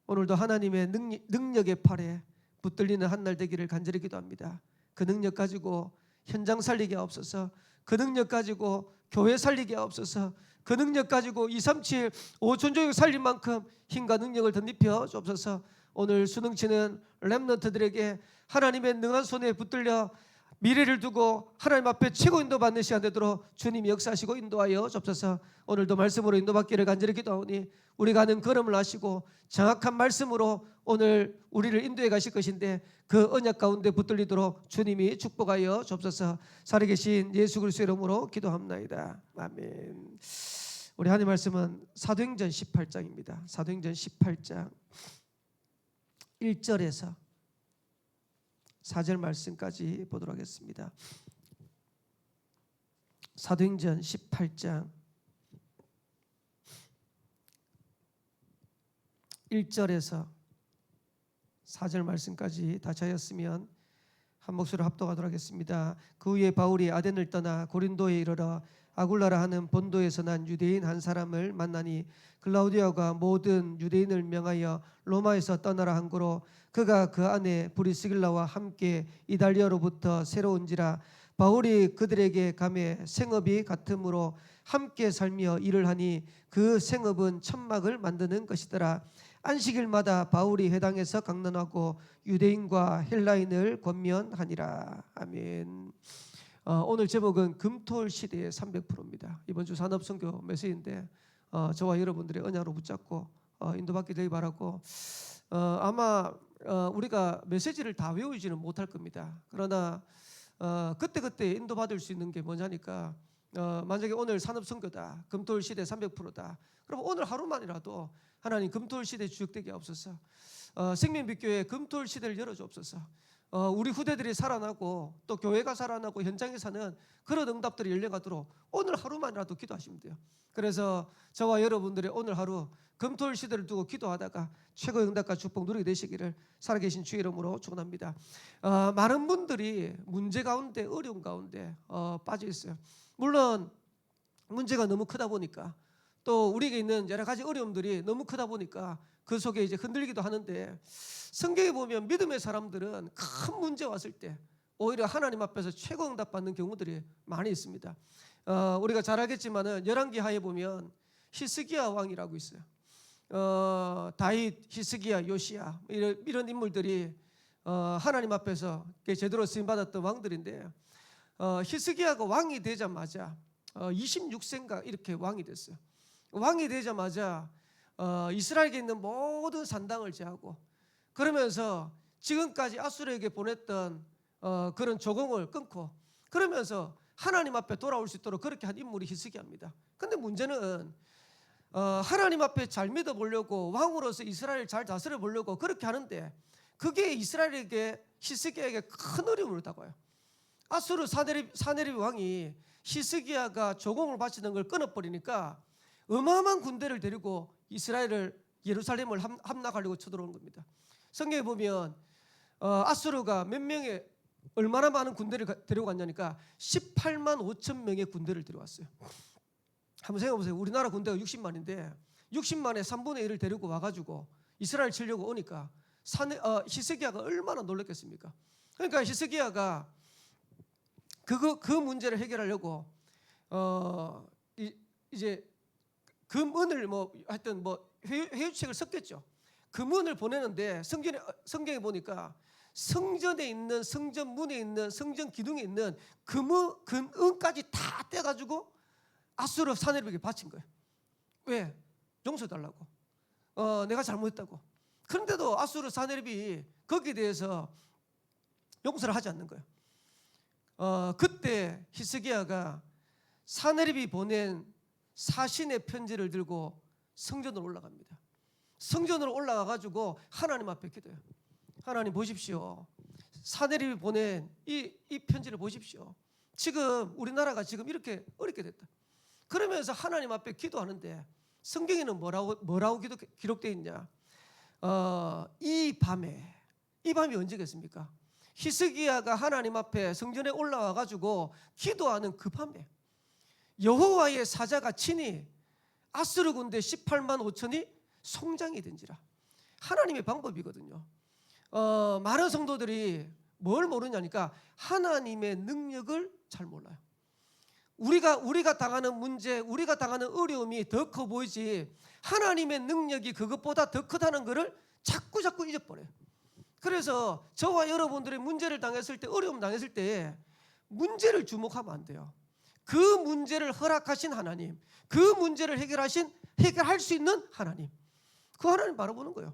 오늘도 하나님의 능력의 팔에 붙들리는 한 날 되기를 간절히 기도합니다. 그 능력 가지고 현장 살리게 하옵소서. 그 능력 가지고 교회 살리게 하옵소서. 그 능력 가지고 237 5천조국 살릴 만큼 힘과 능력을 덧입혀 주옵소서. 오늘 수능치는 렘넌트들에게 하나님의 능한 손에 붙들려 미래를 두고 하나님 앞에 최고 인도받는 시간 되도록 주님이 역사하시고 인도하여 주옵소서. 오늘도 말씀으로 인도받기를 간절히 기도하오니 우리가 하는 걸음을 하시고 정확한 말씀으로 오늘 우리를 인도해 가실 것인데 그 언약 가운데 붙들리도록 주님이 축복하여 주옵소서. 살아계신 예수 그리스도의 이름으로 기도합나이다. 아멘. 우리 하나님 말씀은 사도행전 18장입니다. 사도행전 18장 1절에서 4절 말씀까지 보도록 하겠습니다. 사도행전 18장 1절에서 4절 말씀까지 다 자였으면 한 목소리로 합독하도록 하겠습니다. 그 후에 바울이 아덴을 떠나 고린도에 이르러 아굴라라 하는 본도에서 난 유대인 한 사람을 만나니 글라우디아가 모든 유대인을 명하여 로마에서 떠나라 한 거로 그가 그 안에 브리스길라와 함께 이달리아로부터 새로 온지라 바울이 그들에게 감에 생업이 같으므로 함께 살며 일을 하니 그 생업은 천막을 만드는 것이더라. 안식일마다 바울이 회당에서 강론하고 유대인과 헬라인을 권면하니라. 아멘. 오늘 제목은 금토일 시대의 300%입니다. 이번 주 산업선교 메시지인데 저와 여러분들의 언약으로 붙잡고 인도받게 되기 바라고 아마 우리가 메시지를 다 외우지는 못할 겁니다. 그러나 그때그때 인도받을 수 있는 게 뭐냐니까 만약에 오늘 산업선교다, 금토일 시대 300%다. 그럼 오늘 하루만이라도 하나님 금토일 시대에 주역되게 하옵소서. 생명빛교회 금토일 시대를 열어주옵소서. 우리 후대들이 살아나고 또 교회가 살아나고 현장에 사는 그런 응답들이 열려가도록 오늘 하루만이라도 기도하시면 돼요. 그래서 저와 여러분들의 오늘 하루 금토일 시대를 두고 기도하다가 최고의 응답과 축복 누리게 되시기를 살아계신 주의 이름으로 축원합니다. 많은 분들이 문제 가운데 어려움 가운데 빠져 있어요. 물론 문제가 너무 크다 보니까 또 우리에게 있는 여러 가지 어려움들이 너무 크다 보니까 그 속에 이제 흔들리기도 하는데 성경에 보면 믿음의 사람들은 큰 문제 왔을 때 오히려 하나님 앞에서 최고 응답 받는 경우들이 많이 있습니다. 우리가 잘 알겠지만은 열왕기 하에 보면 히스기야 왕이라고 있어요. 다윗, 히스기야, 요시야 이런 인물들이 하나님 앞에서 제대로 쓰임 받았던 왕들인데 히스기야가 왕이 되자마자 26세인가 이렇게 왕이 됐어요. 왕이 되자마자 이스라엘에 있는 모든 산당을 제하고 그러면서 지금까지 아수르에게 보냈던 그런 조공을 끊고 그러면서 하나님 앞에 돌아올 수 있도록 그렇게 한 인물이 히스기야입니다. 그런데 문제는 하나님 앞에 잘 믿어보려고 왕으로서 이스라엘을 잘 다스려 보려고 그렇게 하는데 그게 이스라엘에게 히스기야에게 큰 어려움을 다가와요. 아수르 사네립 왕이 히스기야가 조공을 바치는 걸 끊어버리니까 어마어마한 군대를 데리고 이스라엘을 예루살렘을 함락하려고 쳐들어온 겁니다. 성경에 보면 아수르가 몇 명의 얼마나 많은 군대를 데리고 갔냐니까 18만 5천 명의 군대를 데려왔어요. 한번 생각해보세요. 우리나라 군대가 60만인데 60만의 3분의 1을 데리고 와가지고 이스라엘 치려고 오니까 히스기야가 얼마나 놀랐겠습니까? 그러니까 히스기야가 그 문제를 해결하려고 이제 금은을 하여튼 회유책을 썼겠죠. 금은을 보내는데 성경에 보니까 성전에 있는 성전 문에 있는 성전 기둥에 있는 금은까지 다 떼가지고 아수르 사네립에게 바친 거예요. 왜? 용서해달라고. 내가 잘못했다고. 그런데도 아수르 사네립이 거기에 대해서 용서를 하지 않는 거예요. 그때 히스기야가 사네립이 보낸 사신의 편지를 들고 성전으로 올라갑니다. 성전으로 올라가가지고 하나님 앞에 기도해요. 하나님 보십시오. 사네립이 보낸 이 편지를 보십시오. 지금 우리나라가 지금 이렇게 어렵게 됐다. 그러면서 하나님 앞에 기도하는데 성경에는 뭐라고 기록되어 있냐? 이 밤이 언제겠습니까? 히스기야가 하나님 앞에 성전에 올라와 가지고 기도하는 그 밤에 여호와의 사자가 친히 아수르 군대 18만 5천이 송장이 된지라. 하나님의 방법이거든요. 많은 성도들이 뭘 모르냐니까 하나님의 능력을 잘 몰라요. 우리가 당하는 문제, 우리가 당하는 어려움이 더 커 보이지 하나님의 능력이 그것보다 더 크다는 것을 자꾸 잊어버려요. 그래서 저와 여러분들이 문제를 당했을 때, 어려움 당했을 때 문제를 주목하면 안 돼요. 그 문제를 허락하신 하나님, 그 문제를 해결할 수 있는 하나님, 그 하나님 바라보는 거예요.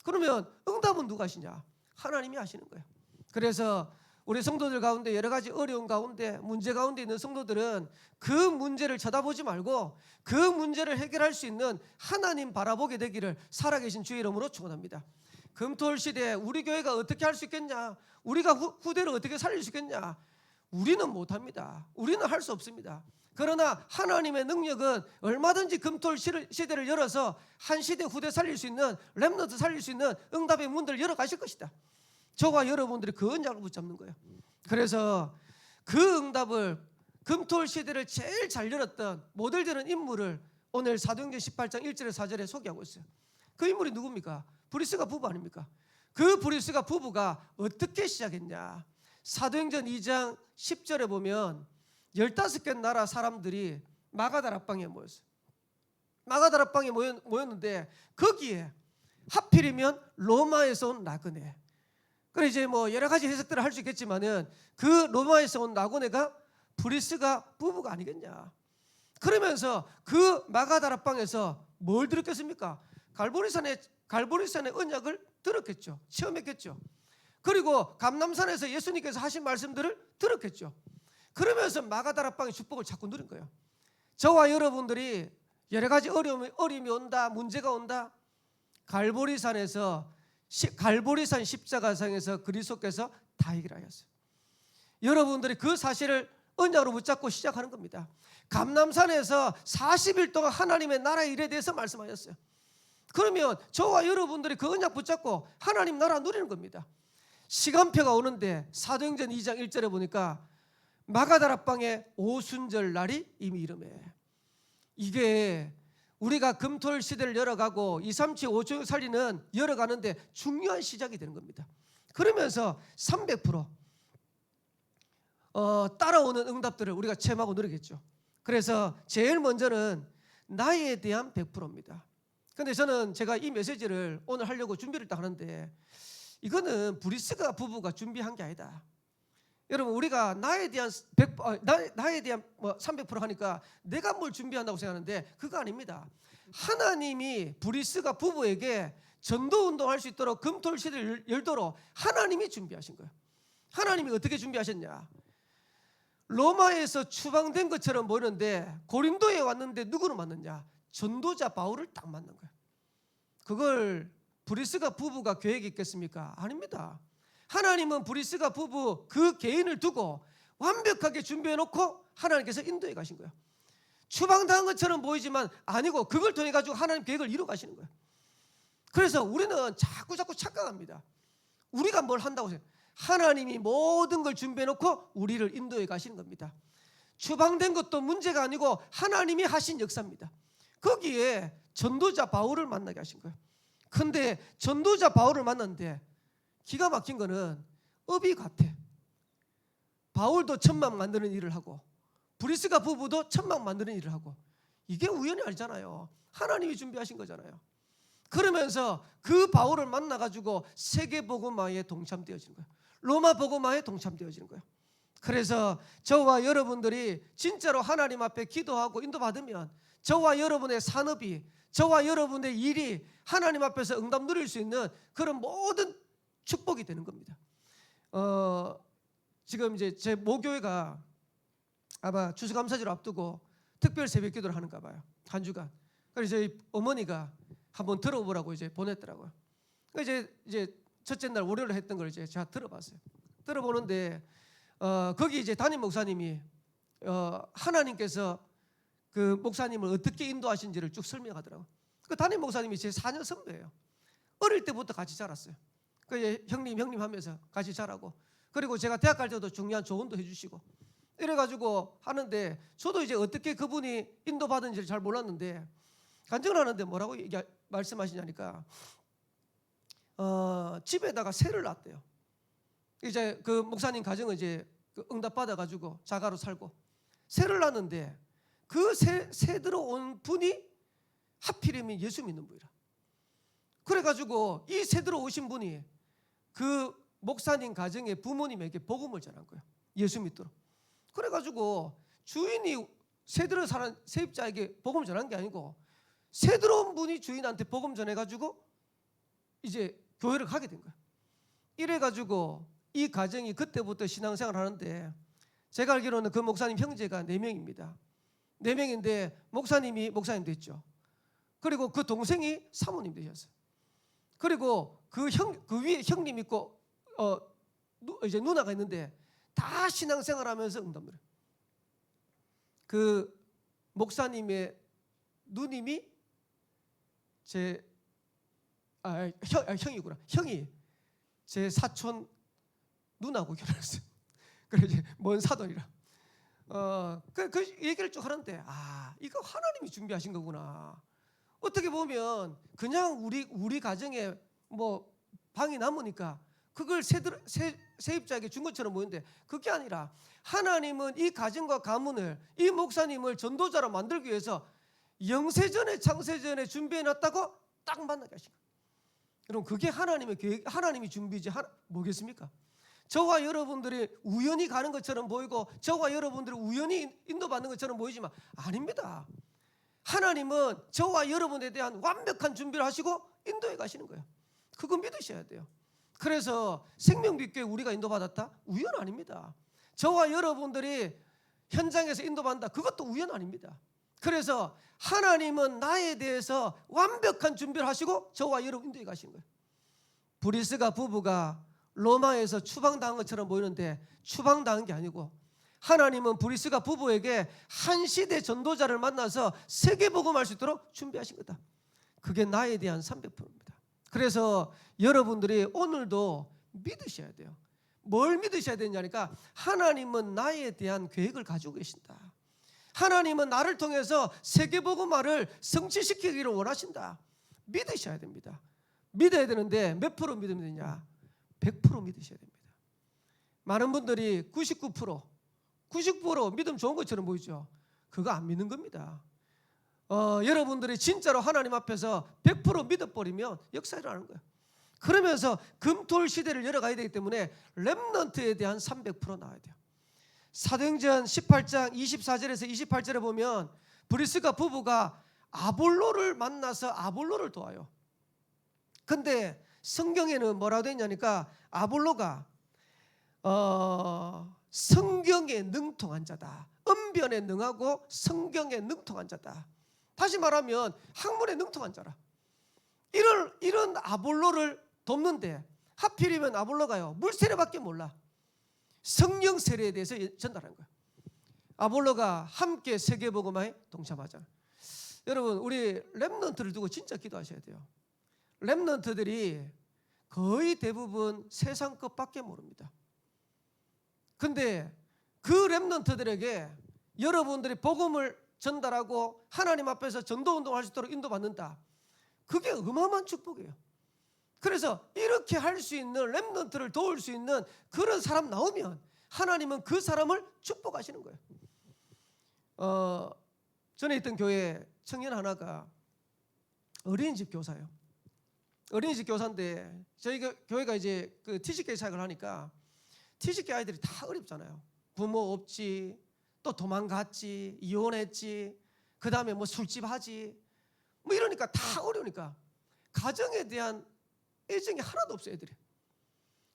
그러면 응답은 누가 하시냐? 하나님이 하시는 거예요. 그래서 우리 성도들 가운데 여러 가지 어려운 가운데, 문제 가운데 있는 성도들은 그 문제를 쳐다보지 말고 그 문제를 해결할 수 있는 하나님 바라보게 되기를 살아계신 주의 이름으로 축원합니다. 금토일 시대에 우리 교회가 어떻게 할 수 있겠냐? 우리가 후대를 어떻게 살릴 수 있겠냐? 우리는 못합니다. 우리는 할 수 없습니다. 그러나 하나님의 능력은 얼마든지 금토일 시대를 열어서 한 시대 후대 살릴 수 있는, 렘넌트 살릴 수 있는 응답의 문들을 열어 가실 것이다. 저와 여러분들이 그 언약을 붙잡는 거예요. 그래서 그 응답을, 금토일 시대를 제일 잘 열었던 모델 되는 인물을 오늘 사도행전 18장 1절에 4절에 소개하고 있어요. 그 인물이 누굽니까? 브리스가 부부 아닙니까? 그 브리스가 부부가 어떻게 시작했냐? 사도행전 2장 10절에 보면 15개 나라 사람들이 마가다락방에 모였어요. 마가다락방에 모였는데 거기에 하필이면 로마에서 온 나그네. 그래 이제 뭐 여러 가지 해석들을 할 수 있겠지만은 그 로마에서 온 나그네가 브리스가 부부가 아니겠냐? 그러면서 그 마가다락방에서 뭘 들었겠습니까? 갈보리산의 언약을 들었겠죠. 체험했겠죠. 그리고 감람산에서 예수님께서 하신 말씀들을 들었겠죠. 그러면서 마가다락방의 축복을 자꾸 누린 거예요. 저와 여러분들이 여러 가지 어려움이 온다, 문제가 온다, 갈보리산 십자가상에서 그리스도께서 다 해결하셨어요. 여러분들이 그 사실을 언약으로 붙잡고 시작하는 겁니다. 감람산에서 40일 동안 하나님의 나라의 일에 대해서 말씀하셨어요. 그러면 저와 여러분들이 그 언약 붙잡고 하나님 나라 누리는 겁니다. 시간표가 오는데 사도행전 2장 1절에 보니까 마가다락방의 오순절 날이 이미 이름에, 이게 우리가 금토일 시대를 열어가고 2, 3, 7, 5조 살리는 열어가는데 중요한 시작이 되는 겁니다. 그러면서 300% 따라오는 응답들을 우리가 체험하고 누리겠죠. 그래서 제일 먼저는 나에 대한 100%입니다. 근데 저는 제가 이 메시지를 오늘 하려고 준비를 딱 하는데 이거는 브리스가 부부가 준비한 게 아니다. 여러분 우리가 나에 대한 300% 하니까 내가 뭘 준비한다고 생각하는데 그거 아닙니다. 하나님이 브리스가 부부에게 전도 운동할 수 있도록 금토일 시대를 열도록 하나님이 준비하신 거예요. 하나님이 어떻게 준비하셨냐? 로마에서 추방된 것처럼 보이는데 고린도에 왔는데 누구를 만났냐? 전도자 바울을 딱 만난 거예요. 그걸 브리스가 부부가 계획이 있겠습니까? 아닙니다. 하나님은 브리스가 부부 그 개인을 두고 완벽하게 준비해 놓고 하나님께서 인도해 가신 거예요. 추방당한 것처럼 보이지만 아니고 그걸 통해 가지고 하나님 계획을 이루어 가시는 거예요. 그래서 우리는 자꾸 착각합니다. 우리가 뭘 한다고 생각해요. 하나님이 모든 걸 준비해 놓고 우리를 인도해 가시는 겁니다. 추방된 것도 문제가 아니고 하나님이 하신 역사입니다. 거기에 전도자 바울을 만나게 하신 거예요. 근데 전도자 바울을 만났는데 기가 막힌 거는 업이 같아. 바울도 천막 만드는 일을 하고 브리스가 부부도 천막 만드는 일을 하고, 이게 우연이 아니잖아요. 하나님이 준비하신 거잖아요. 그러면서 그 바울을 만나가지고 세계 복음화에 동참되어지는 거예요. 로마 복음화에 동참되어지는 거예요. 그래서 저와 여러분들이 진짜로 하나님 앞에 기도하고 인도받으면 저와 여러분의 산업이, 저와 여러분의 일이 하나님 앞에서 응답 누릴 수 있는 그런 모든 축복이 되는 겁니다. 지금 이제 제 모교회가 아마 추수감사절을 앞두고 특별 새벽 기도를 하는가 봐요. 한 주간. 그래서 저희 어머니가 한번 들어보라고 이제 보냈더라고요. 이제 첫째 날 월요일에 했던 걸 이제 제가 들어봤어요. 들어보는데 거기 이제 담임 목사님이 하나님께서 그 목사님을 어떻게 인도하신지를 쭉 설명하더라고요. 그 담임 목사님이 제 4년 선배예요. 어릴 때부터 같이 자랐어요. 그 형님 하면서 같이 자라고, 그리고 제가 대학 갈 때도 중요한 조언도 해주시고 이래가지고 하는데, 저도 이제 어떻게 그분이 인도받은지를 잘 몰랐는데 간증을 하는데 뭐라고 말씀하시냐니까 집에다가 새를 놨대요. 이제 그 목사님 가정은 이제 응답 받아가지고 자가로 살고 새를 놨는데 그 새 들어온 분이 하필이면 예수 믿는 분이라. 그래가지고 이 새 들어오신 분이 그 목사님 가정의 부모님에게 복음을 전한 거예요. 예수 믿도록. 그래가지고 주인이 새 들어 사는 세입자에게 복음을 전한 게 아니고 새 들어온 분이 주인한테 복음 전해가지고 이제 교회를 가게 된 거예요. 이래가지고 이 가정이 그때부터 신앙생활을 하는데 제가 알기로는 그 목사님 형제가 4명입니다. 4명인데 목사님이 목사님 됐죠. 그리고 그 동생이 사모님 되셨어요. 그리고 그 위에 형님 있고 이제 누나가 있는데 다 신앙생활하면서 응답을 해요. 그 목사님의 누님이 형이구나. 형이 제 사촌 누나하고 결혼했어요. 그래 이제 먼 사돈이라. 그 얘기를 쭉 하는데 이거 하나님이 준비하신 거구나. 어떻게 보면 그냥 우리 가정에 뭐 방이 남으니까 그걸 세입자에게 준 것처럼 보이는데 그게 아니라 하나님은 이 가정과 가문을 이 목사님을 전도자로 만들기 위해서 영세전에 창세전에 준비해놨다고 딱 만나게 하신 거예요. 그럼 그게 하나님의 계획, 하나님이 준비지 뭐겠습니까? 저와 여러분들이 우연히 가는 것처럼 보이고 저와 여러분들이 우연히 인도받는 것처럼 보이지만 아닙니다. 하나님은 저와 여러분에 대한 완벽한 준비를 하시고 인도해 가시는 거예요. 그거 믿으셔야 돼요. 그래서 생명빛교회 우리가 인도받았다? 우연 아닙니다. 저와 여러분들이 현장에서 인도받는다? 그것도 우연 아닙니다. 그래서 하나님은 나에 대해서 완벽한 준비를 하시고 저와 여러분 인도해 가시는 거예요. 브리스가 부부가 로마에서 추방당한 것처럼 보이는데 추방당한 게 아니고 하나님은 브리스가 부부에게 한 시대 전도자를 만나서 세계복음할 수 있도록 준비하신 거다. 그게 나에 대한 300%입니다. 그래서 여러분들이 오늘도 믿으셔야 돼요. 뭘 믿으셔야 되냐니까 하나님은 나에 대한 계획을 가지고 계신다. 하나님은 나를 통해서 세계복음화를 성취시키기를 원하신다. 믿으셔야 됩니다. 믿어야 되는데 몇 프로 믿으면 되냐? 100% 믿으셔야 됩니다. 많은 분들이 99% 믿음 좋은 것처럼 보이죠. 그거 안 믿는 겁니다. 여러분들이 진짜로 하나님 앞에서 100% 믿어버리면 역사 일어나는 거예요. 그러면서 금토일 시대를 열어가야 되기 때문에 렘넌트에 대한 300% 나와야 돼요. 사도행전 18장 24절에서 28절에 보면 브리스가 부부가 아볼로를 만나서 아볼로를 도와요. 근데 성경에는 뭐라고 되어 있냐니까 아볼로가 성경에 능통한 자다. 언변에 능하고 성경에 능통한 자다. 다시 말하면 학문에 능통한 자라. 이런 아볼로를 돕는데 하필이면 아볼로가요 물세례밖에 몰라. 성령 세례에 대해서 전달한 거야. 아볼로가 함께 세계복음화에 동참하자. 여러분 우리 렘넌트를 두고 진짜 기도하셔야 돼요. 렘넌트들이 거의 대부분 세상 것밖에 모릅니다. 근데 그 렘넌트들에게 여러분들이 복음을 전달하고 하나님 앞에서 전도운동을 할 수 있도록 인도받는다. 그게 어마어마한 축복이에요. 그래서 이렇게 할 수 있는 렘넌트를 도울 수 있는 그런 사람 나오면 하나님은 그 사람을 축복하시는 거예요. 전에 있던 교회 청년 하나가 어린이집 교사예요. 어린이집 교사인데 저희 교회가 이제 그 TCK 사역을 하니까 TCK 아이들이 다 어렵잖아요. 부모 없지, 또 도망갔지, 이혼했지, 그 다음에 뭐 술집 하지, 뭐 이러니까 다 어려우니까 가정에 대한 애정이 하나도 없어요, 애들이.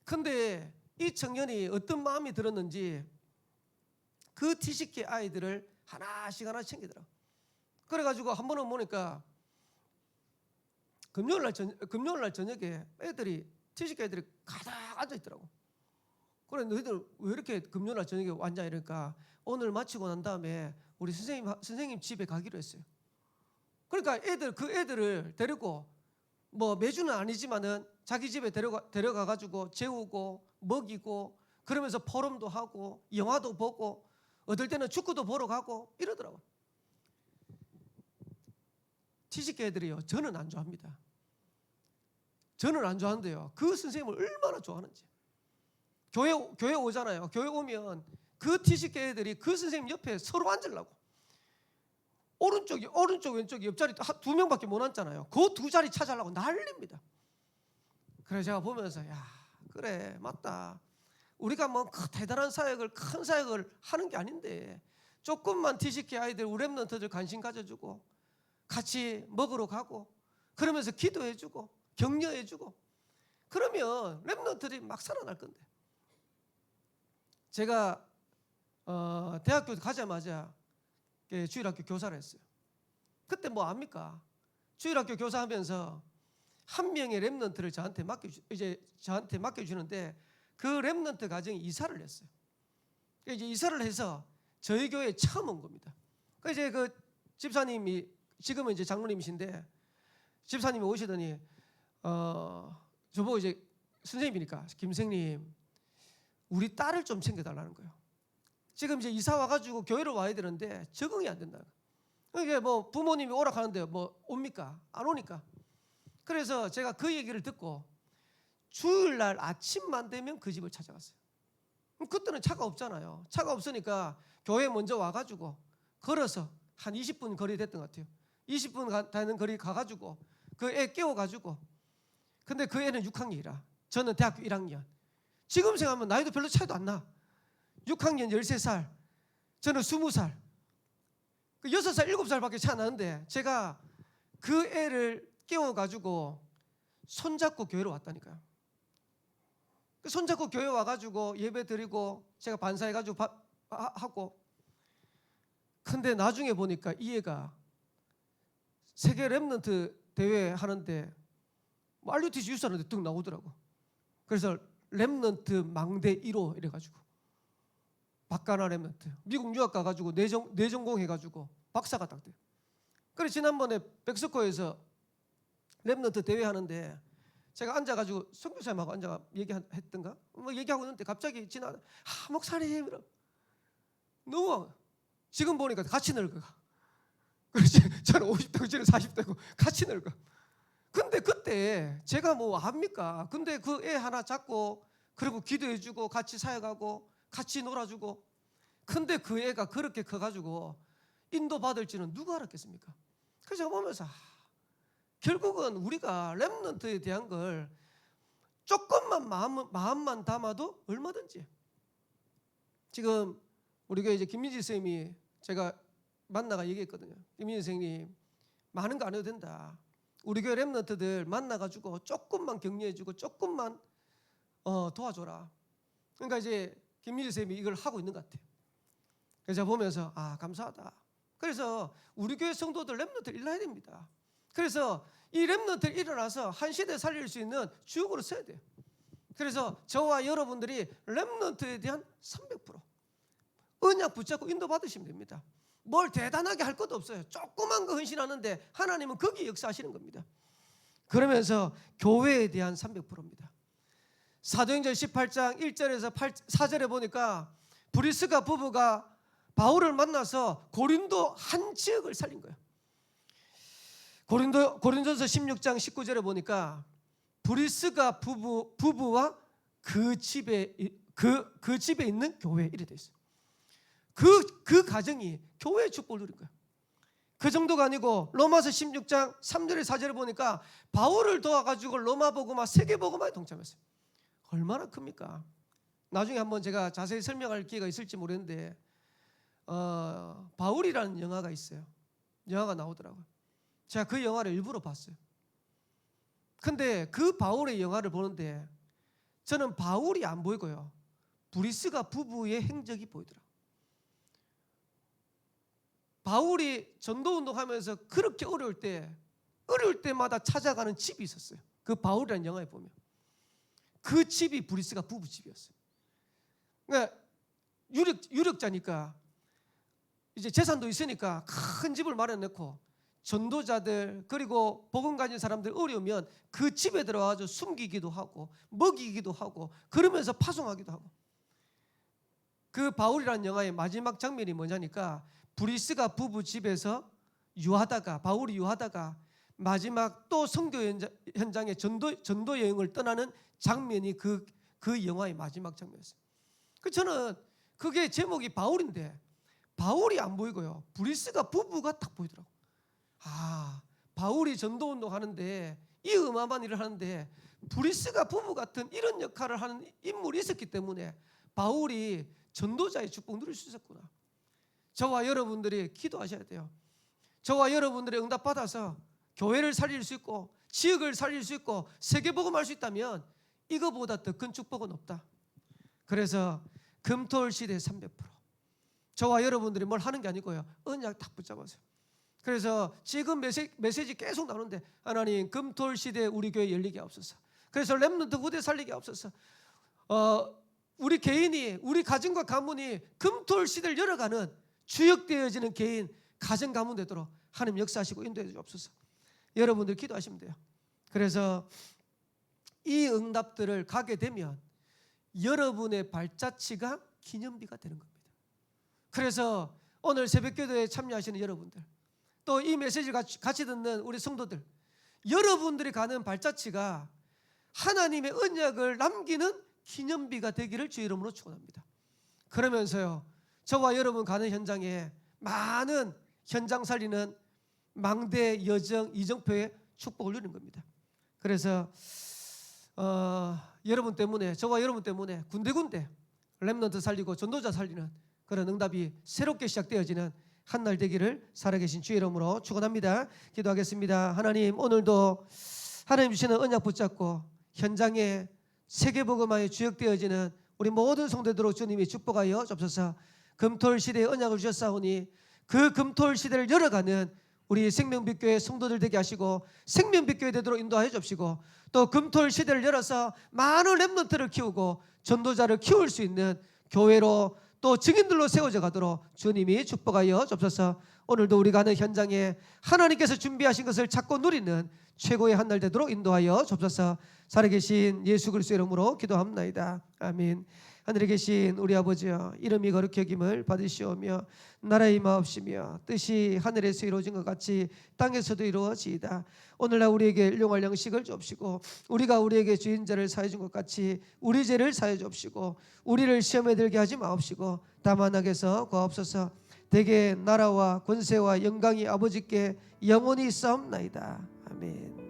근데 이 청년이 어떤 마음이 들었는지 그 TCK 아이들을 하나씩 챙기더라고. 그래가지고 한 번은 보니까 금요일날 저녁에 애들이 TCK 애들이 가득 앉아 있더라고. 그래 너희들 왜 이렇게 금요일날 저녁에 앉아 이러니까 오늘 마치고 난 다음에 우리 선생님 집에 가기로 했어요. 그러니까 그 애들을 데리고 뭐 매주는 아니지만은 자기 집에 데려가 가지고 재우고 먹이고 그러면서 포럼도 하고 영화도 보고 어떨 때는 축구도 보러 가고 이러더라고. TCK 애들이요 저는 안 좋아합니다. 저는 안 좋아하는데요. 그 선생님을 얼마나 좋아하는지. 교회 오잖아요. 교회 오면 그 티식계 애들이 그 선생님 옆에 서로 앉으려고. 오른쪽 왼쪽 옆자리 두 명밖에 못 앉잖아요. 그 두 자리 찾아려고 난립니다. 그래서 제가 보면서 야 그래 맞다. 우리가 뭐 대단한 사역을 큰 사역을 하는 게 아닌데 조금만 티식계 아이들 우리 랩런트들 관심 가져주고 같이 먹으러 가고 그러면서 기도해주고 격려해주고 그러면 랩런트들이 막 살아날 건데. 제가 대학교 가자마자 주일학교 교사를 했어요. 그때 뭐 압니까? 주일학교 교사하면서 한 명의 랩런트를 저한테 맡겨주는데 그 랩런트 가정이 이사를 했어요. 이제 이사를 해서 저희 교회에 처음 온 겁니다. 이제 그 집사님이 지금은 이제 장로님이신데 집사님이 오시더니 저보고 이제 선생님이니까 김생님 우리 딸을 좀 챙겨달라는 거예요. 지금 이제 이사 와가지고 교회를 와야 되는데 적응이 안 된다. 이게 뭐 부모님이 오라 하는데 뭐 옵니까? 안 오니까. 그래서 제가 그 얘기를 듣고 주일날 아침만 되면 그 집을 찾아갔어요. 그때는 차가 없잖아요. 차가 없으니까 교회 먼저 와가지고 걸어서 한 20분 거리 됐던 것 같아요. 20분 되는 거리 가가지고 그 애 깨워가지고 근데 그 애는 6학년이라 저는 대학교 1학년. 지금 생각하면 나이도 별로 차이도 안 나. 6학년 13살 저는 20살 6살 7살밖에 차이 안 나는데 제가 그 애를 깨워가지고 손잡고 교회로 왔다니까요. 손잡고 교회 와가지고 예배 드리고 제가 반사해가지고 하고 근데 나중에 보니까 이 애가 세계 랩런트 대회 하는데 뭐 RUTC 유사하는데 뚝 나오더라고. 그래서 랩런트 망대 1호 이래가지고 박가나 랩런트 미국 유학 가가지고 내전공 해가지고 박사가 딱 돼요. 그래서 지난번에 백스코에서 랩런트 대회 하는데 제가 앉아가지고 선교사님하고 앉아 얘기했던가 뭐 얘기하고 있는데 갑자기 목사님 너무 지금 보니까 같이 늙어. 그렇지 저는 50대고 저는 40대고 같이 늙어. 근데 그때 제가 뭐 압니까? 근데 그 애 하나 잡고 그리고 기도해주고 같이 사역하고 같이 놀아주고 근데 그 애가 그렇게 커가지고 인도받을지는 누가 알았겠습니까? 그래서 제가 보면서 결국은 우리가 랩런트에 대한 걸 조금만 마음만 담아도 얼마든지 지금 우리 교회 이제 김민지 선생님이 제가 만나가 얘기했거든요. 김민지 선생님 많은 거 안 해도 된다. 우리 교회 랩런트들 만나가지고 조금만 격려해주고 조금만 도와줘라. 그러니까 이제 김민지 선생님이 이걸 하고 있는 것 같아요. 그래서 제가 보면서 감사하다. 그래서 우리 교회 성도들 랩런트를 일러야 됩니다. 그래서 이 랩런트를 일어나서 한 시대 살릴 수 있는 주역으로 써야 돼요. 그래서 저와 여러분들이 랩런트에 대한 300% 언약 붙잡고 인도받으시면 됩니다. 뭘 대단하게 할 것도 없어요. 조그만 거 헌신하는데 하나님은 거기에 역사하시는 겁니다. 그러면서 교회에 대한 300%입니다. 사도행전 18장 1절에서 4절에 보니까 브리스가 부부가 바울을 만나서 고린도 한 지역을 살린 거예요. 고린도전서 16장 19절에 보니까 브리스가 부부와 그 집에 있는 교회 이래 돼 있어요. 그 가정이 교회의 축복을 누린 거예요. 그 정도가 아니고 로마서 16장 3절에 4절에 보니까 바울을 도와가지고 로마 복음화 세계 복음화에 동참했어요. 얼마나 큽니까? 나중에 한번 제가 자세히 설명할 기회가 있을지 모르겠는데 바울이라는 영화가 있어요. 영화가 나오더라고요. 제가 그 영화를 일부러 봤어요. 근데 그 바울의 영화를 보는데 저는 바울이 안 보이고요. 브리스가 부부의 행적이 보이더라고요. 바울이 전도운동하면서 그렇게 어려울 때마다 찾아가는 집이 있었어요. 그 바울이라는 영화에 보면 그 집이 브리스가 부부 집이었어요. 그러니까 유력자니까 이제 재산도 있으니까 큰 집을 마련해놓고 전도자들 그리고 복음 가진 사람들 어려우면 그 집에 들어가서 숨기기도 하고 먹이기도 하고 그러면서 파송하기도 하고. 그 바울이라는 영화의 마지막 장면이 뭐냐니까 브리스가 부부 집에서 바울이 유하다가 마지막 또 선교 현장에 전도 여행을 떠나는 장면이 그 영화의 마지막 장면이었어요. 저는 그게 제목이 바울인데 바울이 안 보이고요, 브리스가 부부가 딱 보이더라고. 바울이 전도운동 하는데 이 어마어마한 일을 하는데 브리스가 부부 같은 이런 역할을 하는 인물이 있었기 때문에 바울이 전도자의 축복 누릴 수 있었구나. 저와 여러분들이 기도하셔야 돼요. 저와 여러분들의 응답 받아서 교회를 살릴 수 있고 지역을 살릴 수 있고 세계복음할 수 있다면 이거보다 더 큰 축복은 없다. 그래서 금토일 시대 300%, 저와 여러분들이 뭘 하는 게 아니고요, 언약 딱 붙잡아서요. 그래서 지금 메시지 계속 나오는데 하나님 금토일 시대 우리 교회 열리게 하옵소서. 그래서 렘넌트 후대 살리게 하옵소서. 우리 개인이, 우리 가정과 가문이 금토일 시대를 열어가는 주역되어지는 개인, 가정 가문 되도록 하나님 역사하시고 인도해 주옵소서. 여러분들 기도하시면 돼요. 그래서 이 응답들을 가게 되면 여러분의 발자취가 기념비가 되는 겁니다. 그래서 오늘 새벽기도에 참여하시는 여러분들, 또 이 메시지를 같이 듣는 우리 성도들, 여러분들이 가는 발자취가 하나님의 언약을 남기는 기념비가 되기를 주 이름으로 축원합니다. 그러면서요, 저와 여러분 가는 현장에 많은 현장 살리는 망대, 여정, 이정표의 축복을 누리는 겁니다. 그래서 여러분 때문에, 저와 여러분 때문에 군데군데 렘넌트 살리고 전도자 살리는 그런 응답이 새롭게 시작되어지는 한날 되기를 살아계신 주의 이름으로 축원합니다. 기도하겠습니다. 하나님, 오늘도 하나님 주시는 언약 붙잡고 현장에 세계복음화에 주역되어지는 우리 모든 성도들로 주님이 축복하여 주옵소서. 금토일 시대에 언약을 주셨사오니 그 금토일 시대를 열어가는 우리 생명빛교회 성도들 되게 하시고 생명빛교회 되도록 인도하여 주옵시고, 또 금토일 시대를 열어서 많은 렘넌트를 키우고 전도자를 키울 수 있는 교회로 또 증인들로 세워져 가도록 주님이 축복하여 주옵소서. 오늘도 우리가 하는 현장에 하나님께서 준비하신 것을 찾고 누리는 최고의 한날 되도록 인도하여 주옵소서. 살아계신 예수 그리스도의 이름으로 기도합나이다. 아멘. 하늘에 계신 우리 아버지여, 이름이 거룩히 여김을 받으시오며 나라의 임하옵시며 뜻이 하늘에서 이루어진 것 같이 땅에서도 이루어지이다. 오늘날 우리에게 일용할 양식을 주옵시고 우리가 우리에게 주인 죄를 사해 준 것 같이 우리 죄를 사해 주옵시고 우리를 시험에 들게 하지 마옵시고 다만 악에서 구하옵소서. 대개 나라와 권세와 영광이 아버지께 영원히 있사옵나이다. 아멘.